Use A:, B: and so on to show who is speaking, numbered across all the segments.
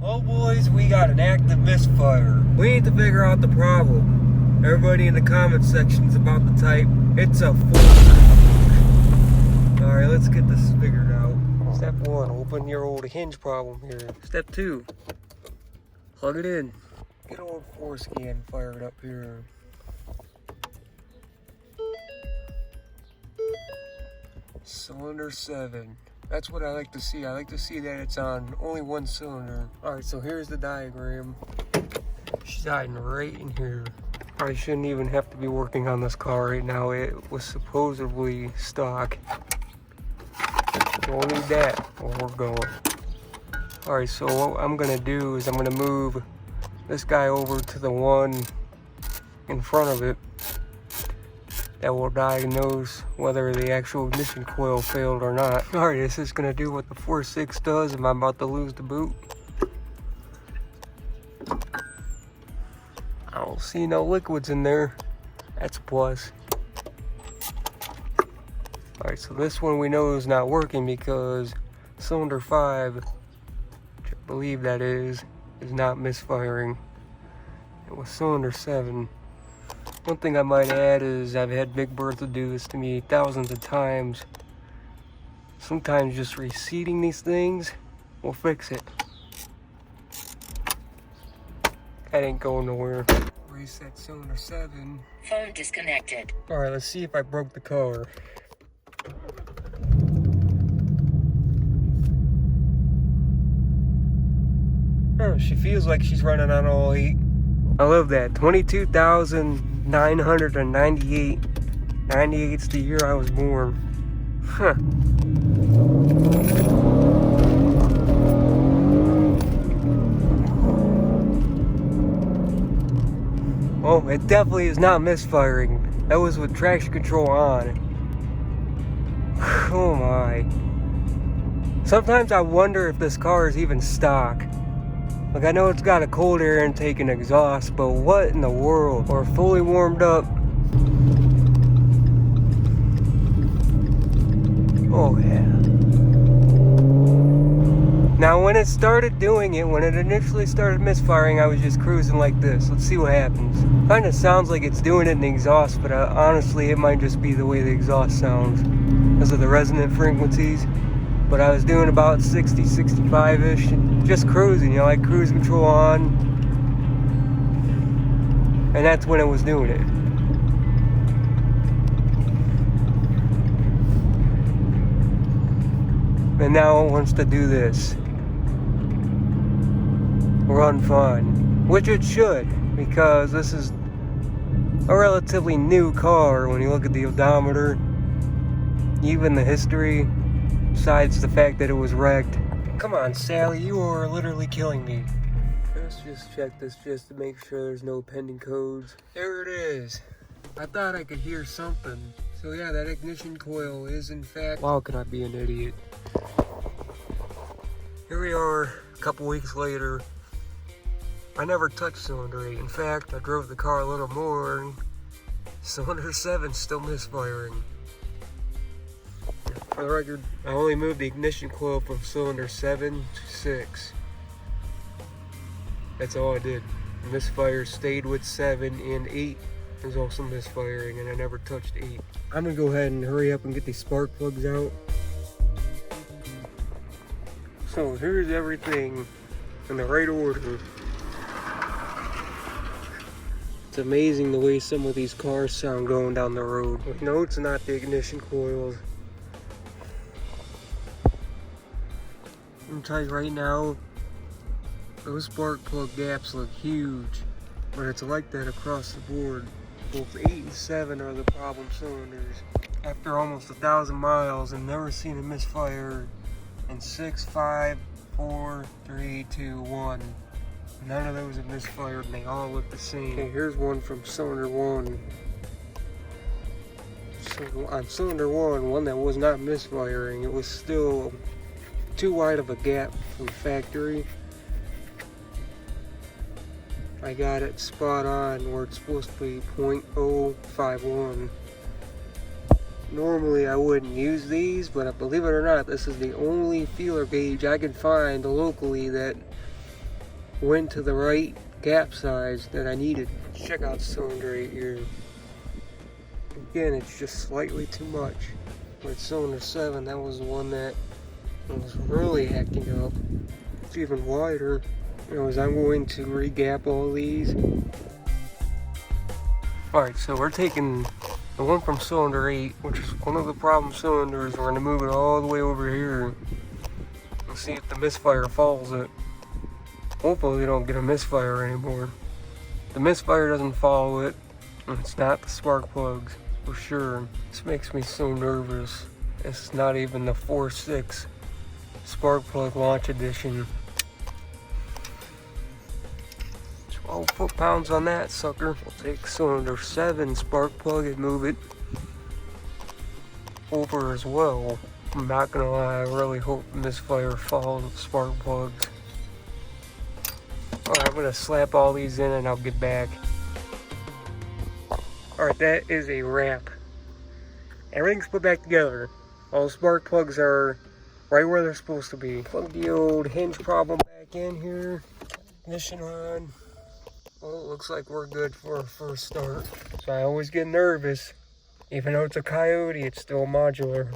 A: Oh boys, we got an active misfire. We need to figure out the problem. Everybody in the comment section's about to type, it's a Ford. Alright, let's get this figured out. Step 1, open your old hinge problem here. Step 2, plug it in. Get old forescan fired up here. Cylinder 7. That's what I like to see. I like to see that it's on only one cylinder. Alright, so here's the diagram. She's hiding right in here. I shouldn't even have to be working on this car right now. It was supposedly stock. Don't need that or we're going. Alright, so what I'm gonna do is I'm gonna move this guy over to the one in front of it. That will diagnose whether the actual ignition coil failed or not. Alright, this is gonna do what the 4.6 does. Am I about to lose the boot? I don't see no liquids in there. That's a plus. Alright, so this one we know is not working because cylinder 5, which I believe that is not misfiring. It was cylinder 7. One thing I might add is I've had Big Bertha do this to me thousands of times. Sometimes just reseating these things will fix it. That ain't going nowhere. Reset cylinder 7.
B: Phone disconnected.
A: Alright, let's see if I broke the car. Oh, she feels like she's running on all 8. I love that. 22,998. 98's the year I was born. Huh. Oh, it definitely is not misfiring. That was with traction control on. Oh my. Sometimes I wonder if this car is even stock. Like, I know it's got a cold air intake and exhaust, but what in the world? Or fully warmed up. Oh yeah. Now when it started doing it, when it initially started misfiring, I was just cruising like this. Let's see what happens. Kinda sounds like it's doing it in the exhaust, but honestly it might just be the way the exhaust sounds because of the resonant frequencies. But I was doing about 60, 65-ish, just cruising, you know, like cruise control on. And that's when it was doing it. And now it wants to do this. Run fun. Which it should, because this is a relatively new car when you look at the odometer. Even the history. Besides the fact that it was wrecked. Come on, Sally, you are literally killing me. Let's just check this just to make sure there's no pending codes. There it is. I thought I could hear something. So yeah, that ignition coil is in fact... Wow, can I be an idiot? Here we are, a couple weeks later. I never touched cylinder 8. In fact, I drove the car a little more. And cylinder 7's still misfiring. For the record, I only moved the ignition coil from cylinder 7 to 6. That's all I did. The misfire stayed with 7, and 8 is also misfiring, and I never touched 8. I'm gonna go ahead and hurry up and get these spark plugs out. So here's everything in the right order. It's amazing the way some of these cars sound going down the road. No, it's not the ignition coils. I'm telling you right now, those spark plug gaps look huge, but it's like that across the board. Both 8 and 7 are the problem cylinders. After almost 1,000 miles, I've never seen a misfire in 6, 5, 4, 3, 2, 1. None of those have misfired and they all look the same. Okay, here's one from cylinder 1. So on cylinder 1, one that was not misfiring, it was still too wide of a gap from factory. I got it spot on where it's supposed to be 0.051. Normally I wouldn't use these, but believe it or not, this is the only feeler gauge I can find locally that went to the right gap size that I needed. Check out cylinder 8 here. Again, it's just slightly too much. With cylinder 7, that was the one that was really acting up. It's even wider. Anyways, I'm going to re-gap all these. Alright, so we're taking the one from cylinder 8, which is one of the problem cylinders. We're going to move it all the way over here and see if the misfire follows it. Hopefully we don't get a misfire anymore. If the misfire doesn't follow it, and it's not the spark plugs, for sure. This makes me so nervous. This is not even the 4.6 spark plug launch edition. 12 foot-pounds on that sucker. We'll take cylinder 7 spark plug and move it over as well. I'm not gonna lie, I really hope misfire follows the spark plugs. Alright, I'm gonna slap all these in and I'll get back. Alright, that is a wrap. Everything's put back together. All the spark plugs are right where they're supposed to be. Plug the old hinge problem back in here. Ignition on. Well, it looks like we're good for a first start. So I always get nervous. Even though it's a Coyote, it's still modular.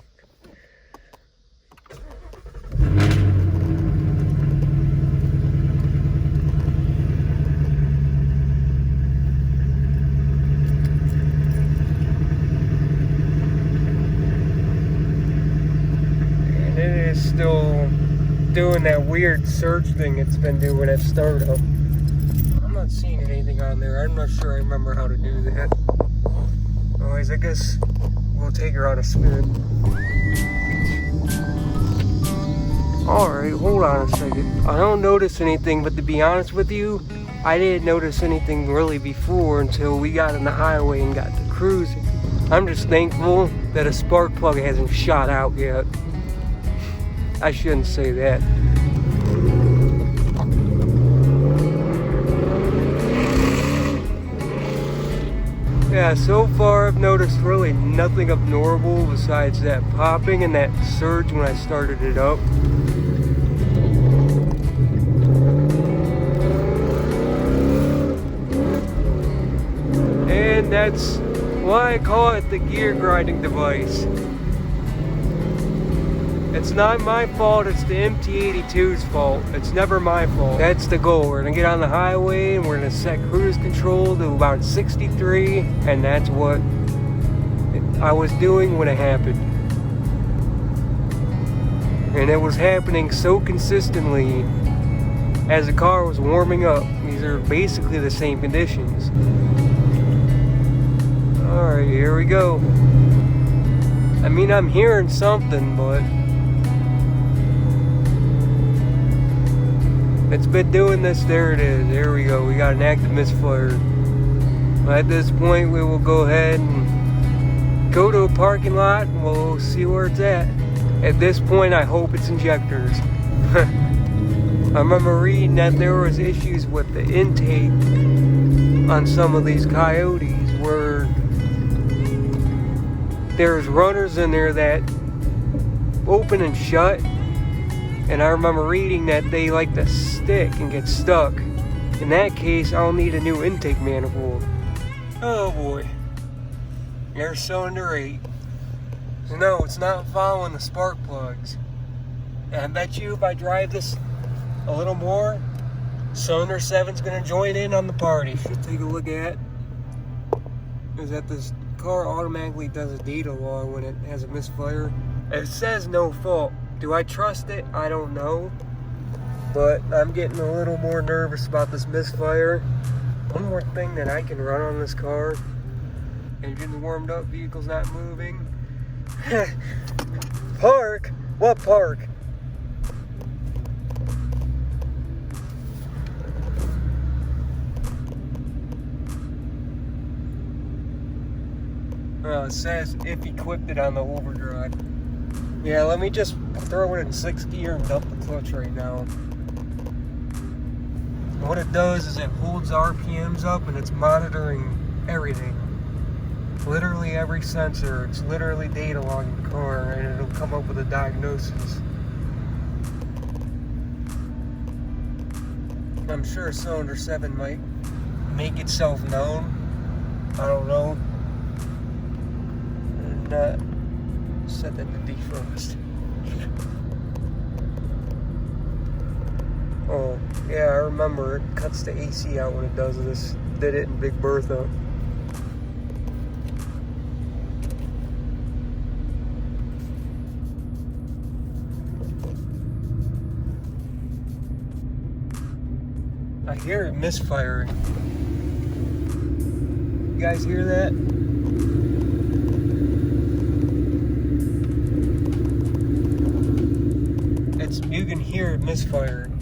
A: And it is still doing that weird surge thing it's been doing at startup. I'm not seeing anything on there. I'm not sure I remember how to do that. Anyways, I guess we'll take her on a spin. Alright, hold on a second. I don't notice anything, but to be honest with you, I didn't notice anything really before until we got on the highway and got to cruising. I'm just thankful that a spark plug hasn't shot out yet. I shouldn't say that. Yeah, so far I've noticed really nothing abnormal besides that popping and that surge when I started it up. And that's why I call it the gear grinding device. It's not my fault, it's the MT82's fault. It's never my fault. That's the goal. We're gonna get on the highway and we're gonna set cruise control to about 63, and that's what I was doing when it happened. And it was happening so consistently as the car was warming up. These are basically the same conditions. Alright, here we go. I mean, I'm hearing something, but it's been doing this. There it is. There we go. We got an active misfire. At this point, we will go ahead and go to a parking lot and we'll see where it's at. At this point, I hope it's injectors. I remember reading that there was issues with the intake on some of these Coyotes where there's runners in there that open and shut. And I remember reading that they like to stick and get stuck. In that case, I'll need a new intake manifold. Oh boy. Air cylinder 8. So no, it's not following the spark plugs. And I bet you if I drive this a little more, cylinder 7's gonna join in on the party. Should take a look at is that this car automatically does a data log when it has a misfire. It says no fault. Do I trust it? I don't know. But I'm getting a little more nervous about this misfire. One more thing that I can run on this car. Engine's warmed up, vehicle's not moving. Park? What park? Well, it says if equipped it on the overdrive. Yeah, let me just throw it in 6th gear and dump the clutch right now. What it does is it holds RPMs up and it's monitoring everything. Literally every sensor. It's literally data logging the car and it'll come up with a diagnosis. I'm sure cylinder 7 might make itself known. I don't know. And set that to defrost. Oh, yeah, I remember it cuts the AC out when it does this. Did it in Big Bertha. I hear it misfiring. You guys hear that? You can hear it misfiring.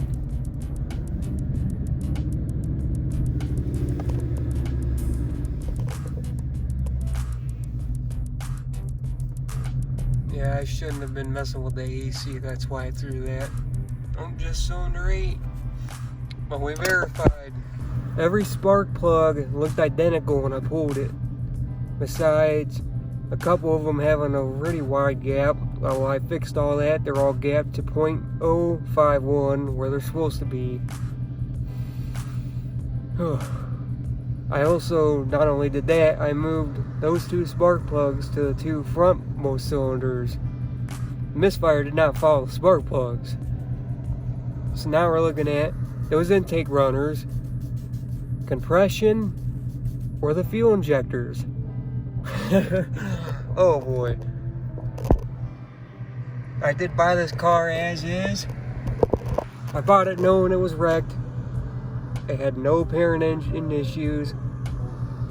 A: Yeah, I shouldn't have been messing with the AC. That's why I threw that. I'm just cylinder 8. But we verified. Every spark plug looked identical when I pulled it. Besides, a couple of them having a really wide gap. Well, I fixed all that. They're all gapped to 0.051 where they're supposed to be. I also, not only did that, I moved those 2 spark plugs to the 2 frontmost cylinders. Misfire did not follow spark plugs. So now we're looking at those intake runners, compression, or the fuel injectors. Oh boy. I did buy this car as is. I bought it knowing it was wrecked. It had no apparent engine issues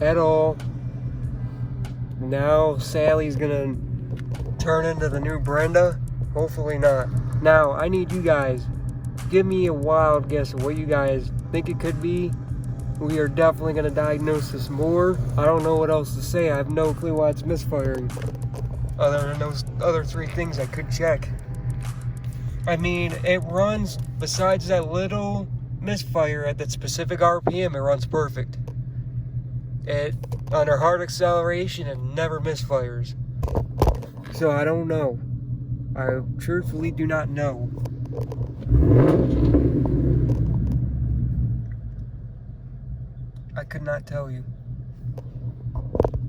A: at all. Now Sally's gonna turn into the new Brenda. Hopefully not. Now I need you guys, give me a wild guess of what you guys think it could be. We are definitely going to diagnose this more. I don't know what else to say. I have no clue why it's misfiring. Other than those other 3 things I could check. I mean, it runs, besides that little misfire at that specific RPM, it runs perfect. It, under hard acceleration, it never misfires. So I don't know. I truthfully do not know. I could not tell you.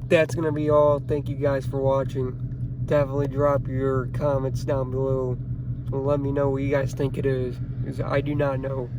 A: That's gonna be all. Thank you guys for watching. Definitely drop your comments down below and let me know what you guys think it is, because I do not know.